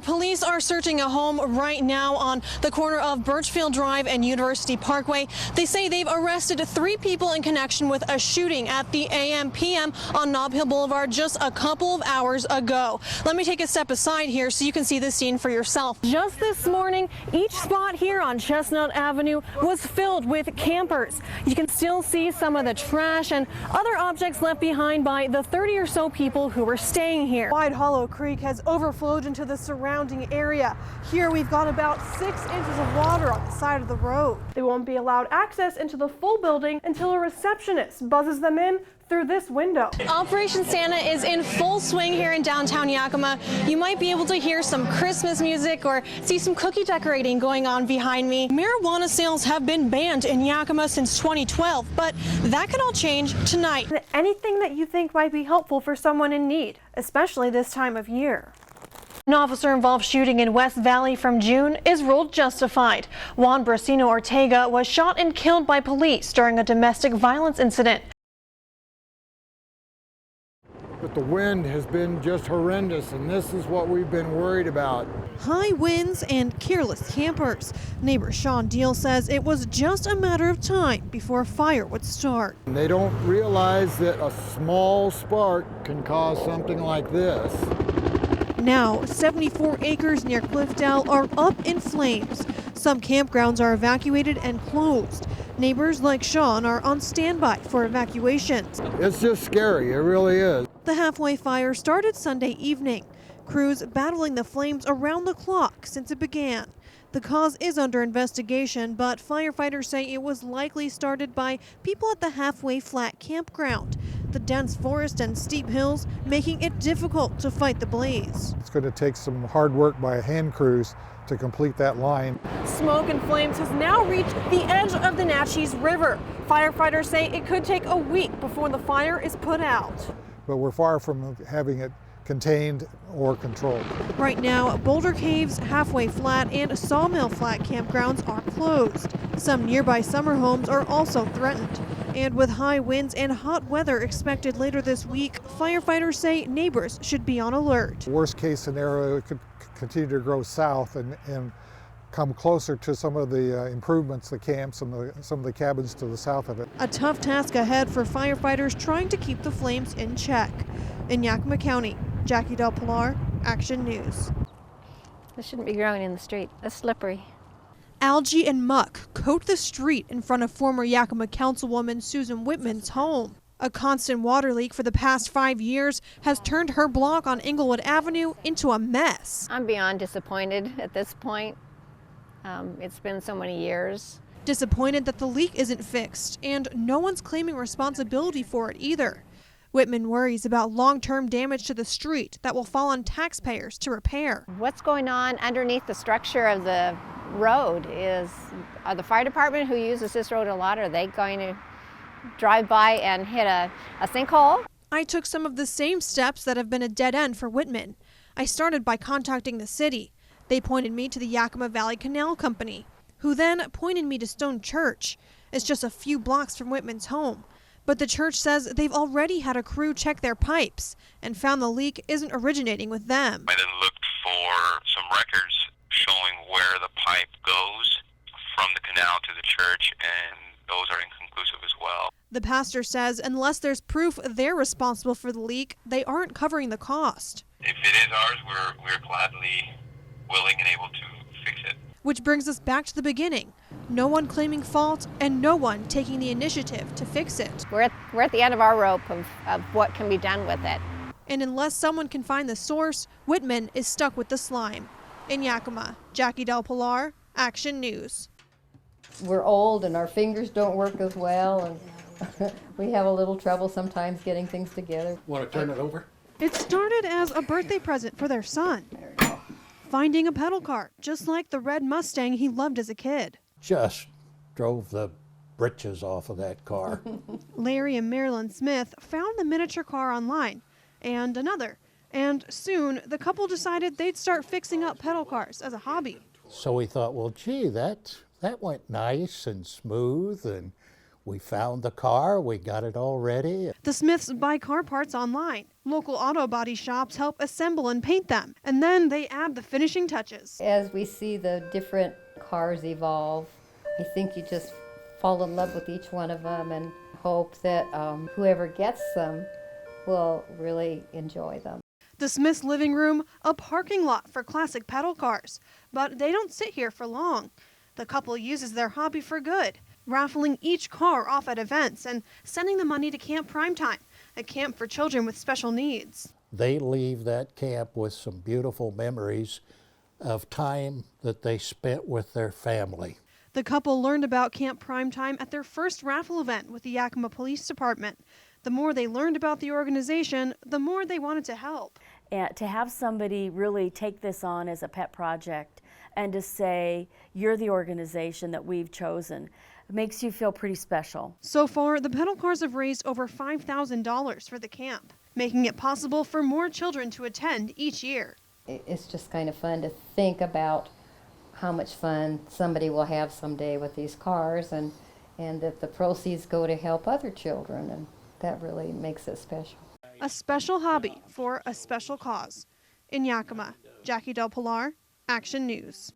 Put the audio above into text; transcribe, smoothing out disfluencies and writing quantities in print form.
Police are searching a home right now on the corner of Birchfield Drive and University Parkway. They say they've arrested 3 people in connection with a shooting at the AM/PM on Nob Hill Boulevard just a couple of hours ago. Let me take a step aside here so you can see the scene for yourself. Just this morning, each spot here on Chestnut Avenue was filled with campers. You can still see some of the trash and other objects left behind by the 30 or so people who were staying here. Wide Hollow Creek has overflowed into the surrounding area. Here we've got about 6 inches of water on the side of the road. They won't be allowed access into the full building until a receptionist buzzes them in through this window. Operation Santa is in full swing here in downtown Yakima. You might be able to hear some Christmas music or see some cookie decorating going on behind me. Marijuana sales have been banned in Yakima since 2012, but that could all change tonight. Anything that you think might be helpful for someone in need, especially this time of year. An officer-involved shooting in West Valley from June is ruled justified. Juan Brasino Ortega was shot and killed by police during a domestic violence incident. But the wind has been just horrendous, and this is what we've been worried about. High winds and careless campers. Neighbor Sean Deal says it was just a matter of time before a fire would start. And they don't realize that a small spark can cause something like this. Now, 74 acres near Cliffdale are up in flames. Some campgrounds are evacuated and closed. Neighbors like Sean are on standby for evacuations. It's just scary, it really is. The halfway fire started Sunday evening. Crews battling the flames around the clock since it began. The cause is under investigation, but firefighters say it was likely started by people at the Halfway Flat campground. The dense forest and steep hills making it difficult to fight the blaze. It's going to take some hard work by hand crews to complete that line. Smoke and flames has now reached the edge of the Natchez River. Firefighters say it could take a week before the fire is put out. But we're far from having it contained or controlled. Right now, Boulder Caves, Halfway Flat, and Sawmill Flat campgrounds are closed. Some nearby summer homes are also threatened. And with high winds and hot weather expected later this week, firefighters say neighbors should be on alert. Worst case scenario, it could continue to grow south and come closer to some of the improvements, the camps and some of the cabins to the south of it. A tough task ahead for firefighters trying to keep the flames in check. In Yakima County, Jackie DelPilar, Action News. This shouldn't be growing in the street. That's slippery. Algae and muck coat the street in front of former Yakima Councilwoman Susan Whitman's home. A constant water leak for the past 5 years has turned her block on Inglewood Avenue into a mess. I'm beyond disappointed at this point. It's been so many years. Disappointed that the leak isn't fixed, and no one's claiming responsibility for it either. Whitman worries about long-term damage to the street that will fall on taxpayers to repair. What's going on underneath the structure of the road is, the fire department who uses this road a lot, are they going to drive by and hit a sinkhole? I took some of the same steps that have been a dead end for Whitman. I started by contacting the city. They pointed me to the Yakima Valley Canal Company, who then pointed me to Stone Church. It's just a few blocks from Whitman's home. But the church says they've already had a crew check their pipes and found the leak isn't originating with them. I then looked for some records showing where the pipe goes from the canal to the church, and those are inconclusive as well. The pastor says unless there's proof they're responsible for the leak, they aren't covering the cost. If it is ours, we're gladly willing and able to fix it. Which brings us back to the beginning. No one claiming fault and no one taking the initiative to fix it. We're at the end of our rope of what can be done with it. And unless someone can find the source, Whitman is stuck with the slime. In Yakima, Jackie DelPilar, Action News. We're old and our fingers don't work as well, and we have a little trouble sometimes getting things together. Want to turn it over? It started as a birthday present for their son. Finding a pedal cart, just like the red Mustang he loved as a kid. Just drove the britches off of that car. Larry and Marilyn Smith found the miniature car online, and another. And soon, the couple decided they'd start fixing up pedal cars as a hobby. So we thought, well, gee, that went nice and smooth, and we found the car, we got it all ready. The Smiths buy car parts online. Local auto body shops help assemble and paint them, and then they add the finishing touches. As we see the different cars evolve, I think you just fall in love with each one of them and hope that whoever gets them will really enjoy them. The Smith's living room, a parking lot for classic pedal cars, but they don't sit here for long. The couple uses their hobby for good, raffling each car off at events and sending the money to Camp Primetime, a camp for children with special needs. They leave that camp with some beautiful memories of time that they spent with their family. The couple learned about Camp Primetime at their first raffle event with the Yakima Police Department. The more they learned about the organization, the more they wanted to help. And to have somebody really take this on as a pet project and to say, you're the organization that we've chosen, makes you feel pretty special. So far, the pedal cars have raised over $5,000 for the camp, making it possible for more children to attend each year. It's just kind of fun to think about how much fun somebody will have someday with these cars, and that the proceeds go to help other children, and that really makes it special. A special hobby for a special cause. In Yakima, Jackie DelPilar, Action News.